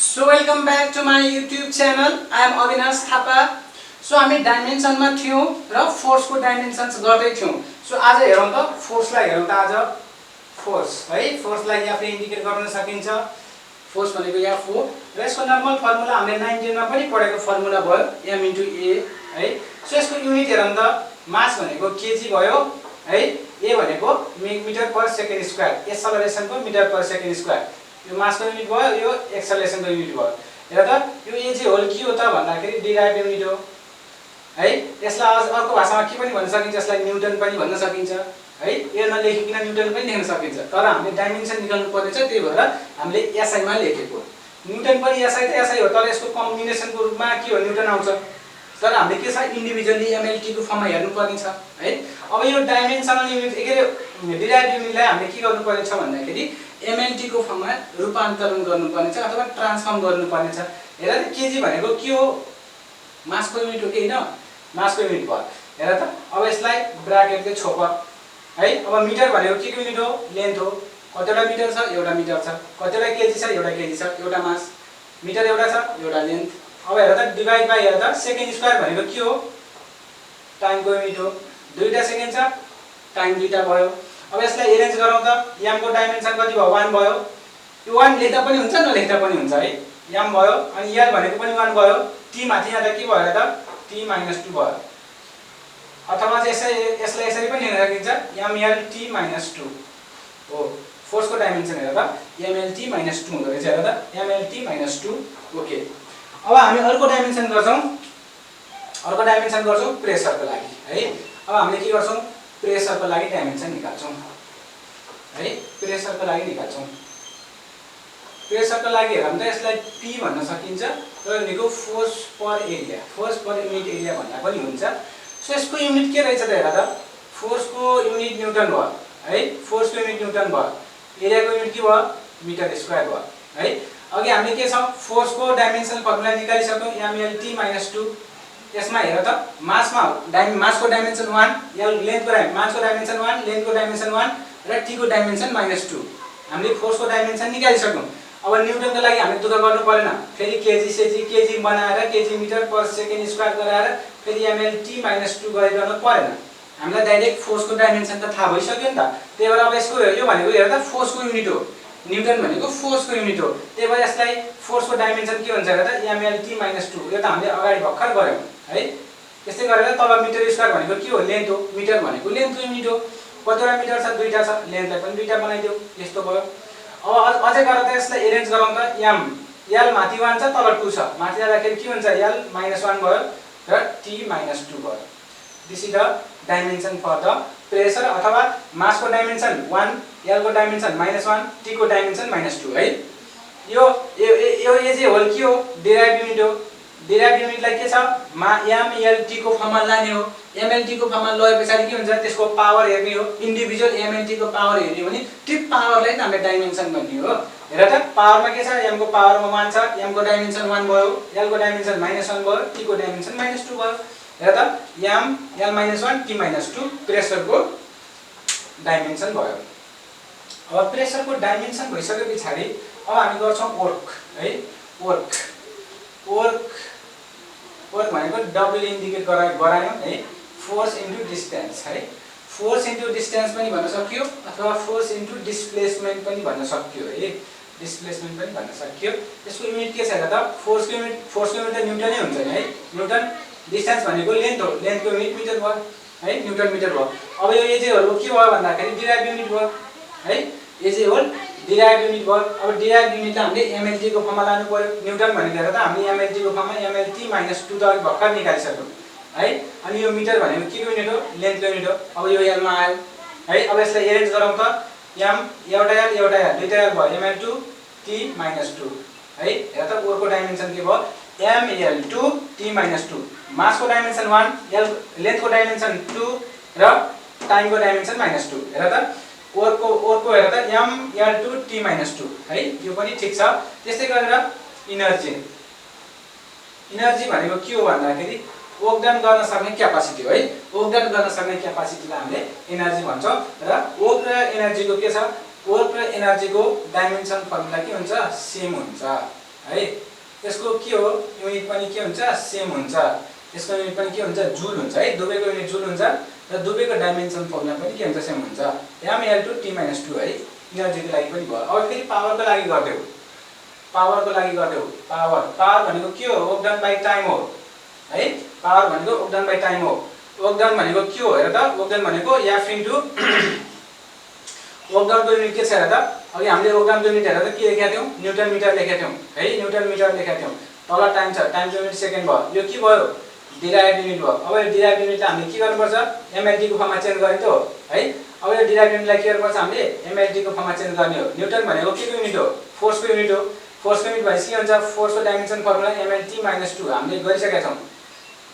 So welcome back to my YouTube channel. I am Avinash Thapa. So हामी dimension मा थियौं र force को डाइमेन्सन्स गर्दै थियौं. सो आज हेरौं त फोर्स लाई हेरौं त आज फोर्स है फोर्स लाई यहाँ फेरि इन्डिकेट गर्न सकिन्छ. फोर्स भनेको यहाँ हो र यसको नर्मल फर्मुला हामीले 19 मा पनि पढेको फर्मुला भयो m * a है. सो यसको युनिट हेरौं त मास भनेको केजी भयो है. a भनेको metre per second square, acceleration को मिटर पर सेकेन्ड स्क्वायर. यो मास को युनिट भयो, यो एक्सेलरेसन को युनिट भयो. हेर त यो a चाहिँ होल के हो त भन्दाखेरि डिराइभ युनिट हो है. यसलाई अर्को भाषामा के पनि भन्न सकिन्छ, यसलाई न्युटन पनि भन्न सकिन्छ है. यो नलेखिकन न्युटन पनि लेख्न सकिन्छ, तर हामीले डाइमेन्सन निकाल्नु पर्ने छ, त्यही भएर हामीले एसआई मा लेखेको. न्युटन पनि एसआई त एसआई हो, तर यसको कम्बिनेसनको रूपमा के हो न्युटन आउँछ. तर हामीले के छ इन्डिभिजुअली एमएलटी को फर्ममा हेर्नु पर्ने छ है. अब यो डाइमेन्सनल युनिट डिराइभ युनिटलाई हामीले के गर्नु पर्ने छ भन्दाखेरि एमएलटी को फर्ममा रूपान्तरण गर्नु पर्ने छ अथवा ट्रान्सफर्म गर्नु पर्ने छ. हेर त केजी भनेको के हो, मासको युनिट हो कि हैन, मासको युनिट भयो. हेर त अब यसलाई ब्राकेटले छोप है. अब मिटर भनेको के युनिट हो, लेन्थ हो. कतिवटा मिटर छ, एउटा मिटर छ. कतिवटा केजी छ, एउटा केजी छ. एउटा मास मिटर एउटा छ, एउटा लेन्थ. अब हेर त डिवाइड बाइ हेर त सेकेन्ड स्क्वायर भनेको के हो, टाइम को युनिट हो. दुईटा सेकेन्ड छ, टाइम दुईटा भयो. अब यसलाई एरेन्ज गरौँ त m को डाइमेन्सन कति भयो, 1 भयो. यो 1 लेख्दा पनि हुन्छ नलेख्दा पनि हुन्छ है. m भयो अनि l भनेको पनि 1 भयो. t माथि यहाँ त के भयो त t - 2 भयो. अथवा चाहिँ यसलाई यसरी पनि लेख्न सकिन्छ mlt - 2 हो. फोर्स को डाइमेन्सन हेर त mlt - 2 हुँदो रहेछ. हेर त mlt - 2. ओके. अब हामी अर्को डाइमेन्सन गर्छौं प्रेसर को लागि है. अब हामीले के गर्छौं, प्रेसर को लागि डाइमेन्सन निकाल्छौं है. प्रेसर को लागि निकाल्छौं. प्रेसर को लागि हेरौँ त यसलाई p भन्न सकिन्छ र भनेको force per area, force per unit area भन्दा पनि हुन्छ. सो यसको युनिट के रहेछ त हेर त फोर्स को युनिट न्युटन भयो है. फोर्स को युनिट न्युटन भयो. एरिया को युनिट के भयो, मिटर स्क्वायर भयो है. अघि हामीले के छ फोर्स को डाइमेन्सन फर्मुला निकालिसक्यौं mlt - 2. यसमा हेर त मासमा मास को डाइमेन्सन 1, लेन्थ को मास को डाइमेन्सन 1, लेन्थ को डाइमेन्सन 1 र t को डाइमेन्सन -2. हामीले फोर्स को डाइमेन्सन निकालिसक्यौं. अब न्युटन को लागि हामीले दुःख गर्नु परेन. फेरि केजी बनाएर kg metre per second square गराएर फेरि mlt - 2 गरिरहनु परेन. हामीलाई डाइरेक्ट फोर्स को डाइमेन्सन त थाहा भइसक्यो नि त. त्यही भएर अब यसको यो भनेको हेर त फोर्स को युनिट हो. न्युटन भनेको फोर्स को युनिट हो. त्यही भएर यसलाई फोर्स को डाइमेन्सन के भन्छ हेर त mlt - 2. यो त हामीले अगाडि भर्खर गर्यौं है. त्यस्तै गरेर तल मिटर स्क्वायर भनेको के हो, लेन्थ हो. मिटर भनेको लेन्थ को युनिट हो. कतिवटा मिटर छ, दुईटा छ. लेन्थलाई पनि दुईटा बनाइदेऊ. यस्तो भयो. अब अझै गरेर त यसलाई एरेन्ज गरौँ त l माथि 1 छ, तल 2 छ. माथि जाँदाखेरि के हुन्छ, l - 1 भयो र t - 2 भयो. This is the dimension for the pressure अथवा मास को डाइमेन्सन 1, l को डाइमेन्सन -1, t को डाइमेन्सन -2 है. यो चाहिँ होल के हो, डिराइभ युनिट हो. डिराइभ युनिटलाई के छ mlt को फर्ममा लाने हो. mlt को फर्ममा लएपछि के हुन्छ, त्यसको पावर हेर्ने हो. इन्डिभिजुअल mlt को पावर हेर्ने हो भने त्यो पावरलाई हामीले डाइमेन्सन भन्ने हो. हेर त पावरमा के छ, m को पावरमा 1 छ, m को डाइमेन्सन 1 भयो, l को डाइमेन्सन -1 भयो, t को डाइमेन्सन -2 भयो. हेर त m l - 1 t - 2 प्रेसर को डाइमेन्सन भयो. अब प्रेसर को डाइमेन्सन भइसकेपछि अब हामी गर्छौं वर्क है. वर्क भनेको w इन्डिकेट गरायौं है. फोर्स इन्टु डिस्टेन्स है. फोर्स इन्टु डिस्टेन्स पनि भन्न सकियो अथवा फोर्स इन्टु डिस्प्लेसमेन्ट पनि भन्न सकियो है. डिस्प्लेसमेन्ट पनि भन्न सकियो. यसको युनिट के छ हेर त फोर्स को युनिट त न्युटन नै हुन्छ नि है. न्युटन. डिस्टेन्स भनेको लेन्थ हो. लेन्थ को युनिट मिटर भयो है, न्युटन मिटर भयो. अब यो एजेहरु के भयो भन्दाखेरि डिराइभ युनिट भयो है. एजे होल डिराइभ युनिट भयो. अब डिराइभ युनिटलाई हामीले एमएलटी को फर्ममा लानु पर्यो. न्युटन भनेको हेर त हामीले एमएलटी को फर्ममा mlt - 2 त भर्खर निकालिसक्यौं है. अनि यो मिटर भनेको के युनिट हो, लेन्थ को युनिट हो. अब यो l मा आयो है. अब यसलाई एरेन्ज गरौँ त m एउटा l दुईटा l भयो, ml2 t - 2 है. हेर त ओर को डाइमेन्सन के भयो, ml2 t - 2. मास को डाइमेन्सन 1, लेन्थ को डाइमेन्सन 2 र टाइम को डाइमेन्सन -2. हेर त ओर को हेर त ml2 t - 2 है. यो पनि ठीक छ. त्यस्तै गरेर इनर्जी भनेको के हो भन्दाखेरि योगदान गर्न सक्ने क्यापासिटी हो है. योगदान गर्न सक्ने क्यापासिटीलाई हामीले एनर्जी भन्छौं र वर्क र एनर्जी को के छ, वर्क र एनर्जी को डाइमेन्सन फर्मुला के हुन्छ, सेम हुन्छ है। यसको के हो युनिट पनि के हुन्छ सेम हुन्छ, यसको युनिट पनि के हुन्छ जुल हुन्छ है, दुवैको युनिट जुल हुन्छ र दुवैको डाइमेन्सन फर्मुला पनि के हुन्छ सेम हुन्छ mL2 t - 2 है। इनर्जीको लागि पनि भयो। अब फेरि पावरको लागि गर्दियौ, पावरको लागि गर्दियौ, पावर भनेको के हो वर्क डन बाइ टाइम हो है। पावर भनेको वर्क डन बाइ टाइम हो। वर्क डन भनेको के हो हेर त, वर्क डन भनेको F इन्टु वर्क डनको युनिट के छ हेर त, अघि हामीले वर्क डनको युनिट हेर त के लेखेका थियौं न्युटन मिटर लेखेका थियौं है, न्युटन मिटर लेखेका थियौं। तल टाइम छ, टाइमको युनिट सेकेन्ड भयो। यो के भयो डिराइभ युनिट भयो। अब यो डिराइभ युनिटलाई हामीले के गर्नुपर्छ mLT को फर्ममा चेन्ज गर्ने त हो है। अब यो डिराइभ युनिटलाई के गर्नुपर्छ हामीले mLT को फर्ममा चेन्ज गर्ने हो। न्युटन भनेको के को युनिट हो फोर्सको युनिट हो। फोर्सको युनिट भएपछि के हुन्छ फोर्सको डाइमेन्सन फर्मुला mLT - 2 हामीले गरिसकेका छौं।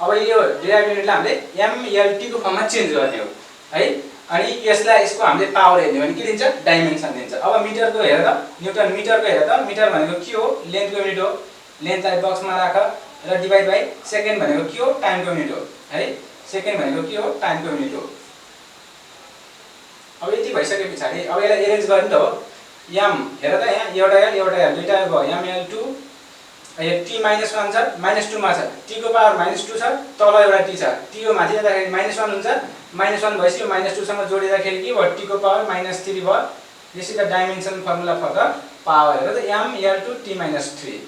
अब यो डिराइभ युनिटलाई हामीले mLT को फर्ममा चेन्ज गर्ने हो है। अनि यसलाई यसको हामीले पावर हेर्ने भने के दिन्छ डाइमेन्सन दिन्छ। अब मिटरको हेर त, न्युटन मिटरको हेर त, मिटर भनेको के हो लेन्थको युनिट हो। लेन्थलाई बक्समा राख र डिभाइड बाइ सेकेन्ड भनेको के हो टाइमको युनिट हो है। सेकेन्ड भनेको के हो टाइमको युनिट हो। अब यति भइसके पछाडी अब यसलाई एरेन्ज गर्ने त हो। m हेर त यहाँ एउटा l दुईटा भयो mL2 यो t - 1 छ -2 मा छ, t को पावर -2 छ, तल एउटा t छ, t यो माथि जाँदाखेरि -1 हुन्छ, -1 भएपछि यो -2 सँग जोडिँदाखेरि के भयो t को पावर -3 भयो। This is the dimension formula for the power. हेर त mL2 t - 3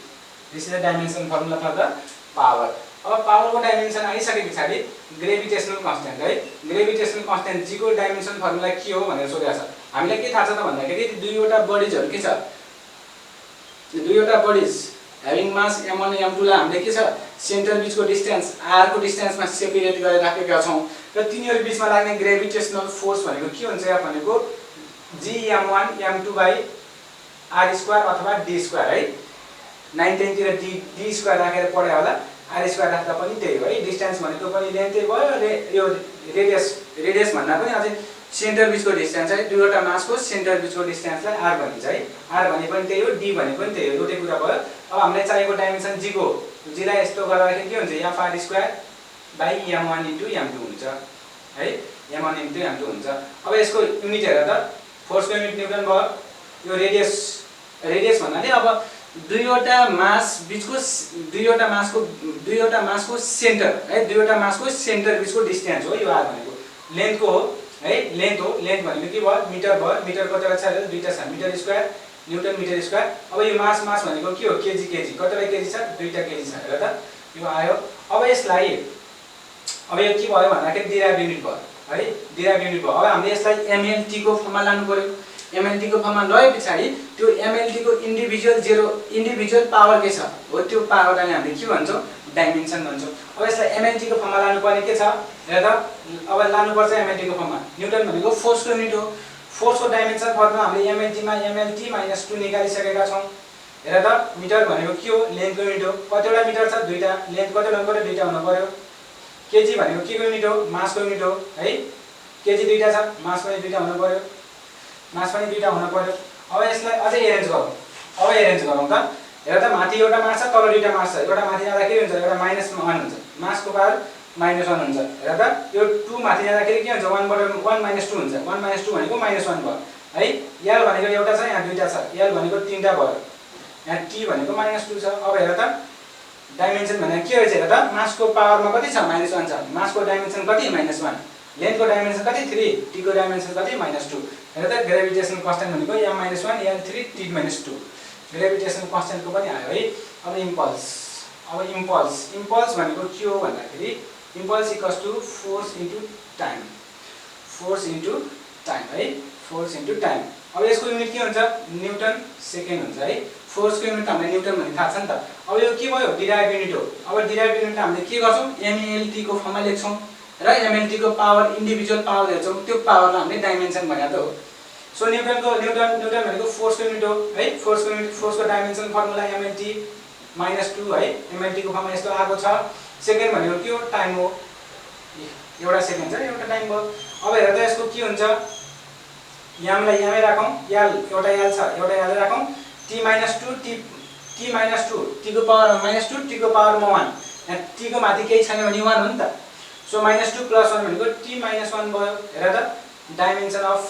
this is the dimension formula for the power. अब पावरको डाइमेन्सन आइसके पछाडी ग्रेभिटेसनल कन्स्टेन्ट है, ग्रेभिटेसनल कन्स्टेन्ट g को डाइमेन्सन फर्मुला के हो भनेर सोधेको छ। हामीलाई के थाहा छ त भन्दाखेरि दुईवटा बडीजहरु के छ, दुईवटा बडीज ह्याभिङ मास m1 m2 लाई हामीले के छ सेन्टर बीचको डिस्टेन्स r को डिस्टेन्समा सेपरेट गरेर राखेका छौं र तिनीहरु बीचमा लाग्ने ग्रेभिटेसनल फोर्स भनेको के हुन्छ यहाँ भनेको gm1 m2 r स्क्वायर अथवा d स्क्वायर है। 9 10 तिर d स्क्वायर राखेर पढ्या होला, r स्क्वायर राख्दा पनि त्यही हो है। डिस्टेन्स भनेको पनि लेन्थै भयो, यो रेडियस भन्दा पनि अझै सेन्टर बीचको डिस्टेन्स है। दुईवटा मासको सेन्टर बीचको डिस्टेन्सलाई r भनिन्छ है। r भने पनि त्यही हो, d भने पनि त्यही हो, एउटै कुरा भयो। अब हामीलाई चाहिएको डाइमेन्सन g को, g लाई यस्तो गर्दाखेरि के हुन्छ f r square by m1 * m2 हुन्छ है, m1 * m2 हुन्छ। अब यसको युनिट हेर त, फोर्सको युनिट न्युटन भयो। यो रेडियस भन्नाले अब दुईवटा मास बीचको दुईवटा मासको सेन्टर है, दुईवटा मासको सेन्टर बीचको डिस्टेन्स हो यो r भनेको। लेन्थको हो है, लेन्थ हो। लेन्थ भनेको के भयो मिटर भयो। मिटर कतिवटा छ हेर दुईटा छ, metre square newton metre square. अब यो मास भनेको के हो केजी कतिवटा केजी छ दुईटा केजी छ हेर त यो आयो। अब यसलाई अब यो के भयो भन्दाखेरि डिराइभ युनिट भयो है, डिराइभ युनिट भयो। अब हामीले यसलाई mLT को फर्ममा लानु पर्यो। mLT को फर्ममा लए पछाडी त्यो mLT को इन्डिभिजुअल पावर के छ हो त्यो पावरलाई हामीले के भन्छौं डाइमेन्सन भन्छौं। अब यसलाई mLT को फर्ममा लानु पर्ने के छ हेर त, अब लानु पर्छ mLT को फर्ममा। न्युटन भनेको फोर्सको युनिट हो। फोर्सको डाइमेन्सन फर्मुला हामीले mLT मा mLT - 2 निकालिसकेका छौं। हेर त मिटर भनेको के हो लेन्थको युनिट हो। कतिवटा मिटर छ दुईटा, लेन्थ कति हुनु पर्यो दुईटा हुनु पर्यो। केजी भनेको के को युनिट हो मासको युनिट हो है। केजी दुईटा छ, मास पनि दुईटा हुनु पर्यो, मास पनि दुईटा हुनु पर्यो। अब यसलाई अझै एरेन्ज गरौँ। अब एरेन्ज गरौँ त। हेर त माथि एउटा मास छ तल दुईटा मास छ। एउटा माथि जाँदा के हुन्छ एउटा -1 हुन्छ, मासको पावर -1 हुन्छ। हेर त यो 2 माथि जाँदाखेरि के हुन्छ 1 बाट 1 - 2 हुन्छ। 1 - 2 भनेको -1 भयो है। l भनेको एउटा छ यहाँ दुईटा छ, l भनेको तीनटा भयो, यहाँ t भनेको -2 छ। अब हेर त डाइमेन्सन भनेको के रहेछ हेर त, मासको पावरमा कति छ -1 छ, मासको डाइमेन्सन कति -1, लेन्थको डाइमेन्सन कति 3, t को डाइमेन्सन कति -2। हेर त ग्रेभिटेसनल कन्स्टेन्ट भनेको m - 1 l3 t - 2 ग्रेभिटेसनल कन्स्टेन्टको पनि आयो है। अब इम्पल्स भनेको के हो भन्दाखेरि impulse equals to force into time, force into time है, फोर्स इन्टु टाइम। अब यसको युनिट के हुन्छ न्युटन सेकेन्ड हुन्छ है। फोर्सको युनिट हामीले न्युटन भन्ने थाहा छ नि त। अब यो के भयो डिराइभ युनिट हो। अब डिराइभ युनिट हामीले के गर्छौं mLT को फर्ममा लेख्छौं र mLT को पावर इन्डिभिजुअल पावर हेर्छौं, त्यो पावरलाई हामीले डाइमेन्सन भनेको हो। सो न्युटन भनेको फोर्सको युनिट हो है। फोर्सको युनिट फोर्सको डाइमेन्सन फर्मुला mLT - 2 है। mLT को फर्ममा यस्तो आएको छ। सेकेन्ड भनेको के हो टाइम हो, एउटा सेकेन्ड छ एउटा टाइम भयो। अब हेर त यसको के हुन्छ m लाई यमै राखौं, l एउटा l छ एउटा l राखौं, t - 2 t को पावर -2 t को पावर 1, यहाँ t को माथि केही छैन भने 1 हो नि त। सो -2 + 1 भनेको t - 1 भयो। हेर त डाइमेन्सन अफ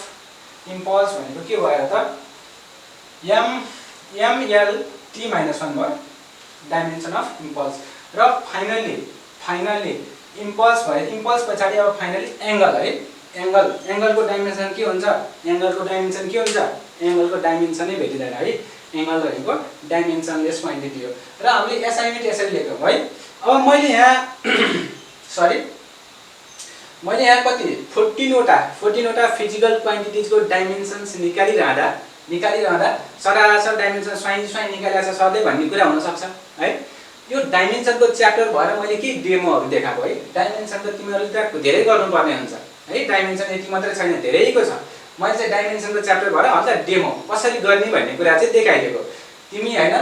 इम्पल्स भनेको के भयो हेर त ml t minus 1 भयो डाइमेन्सन अफ इम्पल्स र फाइनल्ली इम्पल्स भयो इम्पल्स पछाडि अब फाइनल्ली एंगल है एंगलको डाइमेन्सन के हुन्छ एंगलको डाइमेन्सनै भेटिदैन है एंगल भनेको डाइमेन्सनलेस क्वान्टिटी हो र हामीले असाइनमेन्ट यसरी लेख्यौं है अब मैले यहाँ कति 14 वटा फिजिकल क्वान्टिटिजको डाइमेन्सन्स निकालिरहँदा सरासर डाइमेन्सन स्वाई निकालेछ सधैँ भन्ने कुरा हुन सक्छ है यो डाइमेन्सनको च्याप्टर भएर मैले के डेमोहरु देखाएको है डाइमेन्सन त तिमीहरुले त धेरै गर्नुपर्ने हुन्छ है डाइमेन्सन यति मात्रै छैन धेरैको छ मैले चाहिँ डाइमेन्सनको च्याप्टर भएर हल्का डेमो कसरी गर्ने भन्ने कुरा चाहिँ देखाइदिएको तिमी हैन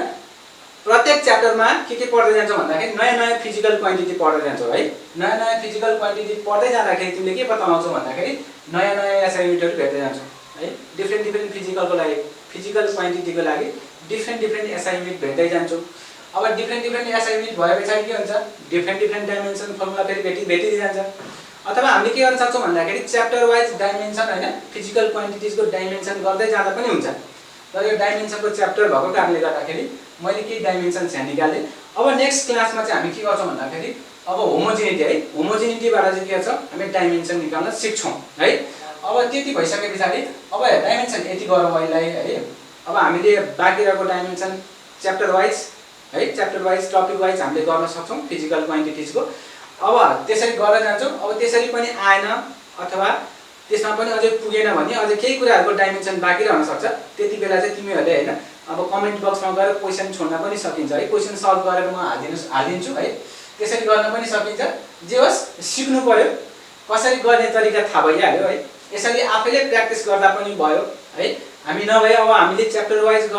प्रत्येक च्याप्टरमा के पढ्दै जान्छौ भन्दाखेरि नयाँ फिजिकल क्वान्टिटी पढ्दै जान्छौ है नयाँ फिजिकल क्वान्टिटी पढ्दै जाँदाखेरि तिमीले के पत्ता लगाउँछौ भन्दाखेरि नयाँ असाइनमेन्टहरु भेट्दै जान्छौ है डिफरेन्ट फिजिकल क्वान्टिटीको लागि डिफरेन्ट असाइनमेन्ट भेट्दै जान्छौ अब डिफरेन्ट असाइनमेन्ट भएपछि के हुन्छ डिफरेन्ट डाइमेन्सन फर्मुला फेरि भेटिदै जान्छ अथवा हामीले के गर्न सक्छौं भन्दाखेरि च्याप्टर वाइज डाइमेन्सन हैन फिजिकल क्वान्टिटिजको डाइमेन्सन गर्दै जाँदा पनि हुन्छ तर यो डाइमेन्सनको च्याप्टर भएको कारणले गर्दाखेरि मैले के डाइमेन्सन चाहिँ निकाले अब नेक्स्ट क्लासमा चाहिँ हामी के गर्छौं भन्दाखेरि अब होमोजेनिटीबाट चाहिँ के छ हामी डाइमेन्सन निकाल्न सिक्छौं है अब त्यति भइसकेपछि अब डाइमेन्सन यति गरौँ अहिले है अब हामीले बाँकी रहेको dimension chapter wise topic wise हामीले गर्न सक्छौं फिजिकल क्वान्टिटिजको अब त्यसरी गर्दै जान्छौं अब त्यसरी पनि आएन अथवा त्यसमा पनि अझै पुगेन भने अझै केही कुराहरुको डाइमेन्सन बाँकी रहन सक्छ त्यतिबेला चाहिँ तिमीहरुले हैन अब कमेन्ट बक्समा गएर क्वेशन छोड्न पनि सकिन्छ है क्वेशन सल्भ गरेर म हालिदिन्छु है त्यसरी गर्न पनि सकिन्छ जे होस् सिक्नु पर्यो कसरी गर्ने तरिका थाहा भइहाल्यो है यसरी आफैले प्र्याक्टिस गर्दा पनि भयो है हामी नभए अब हामीले च्याप्टर वाइज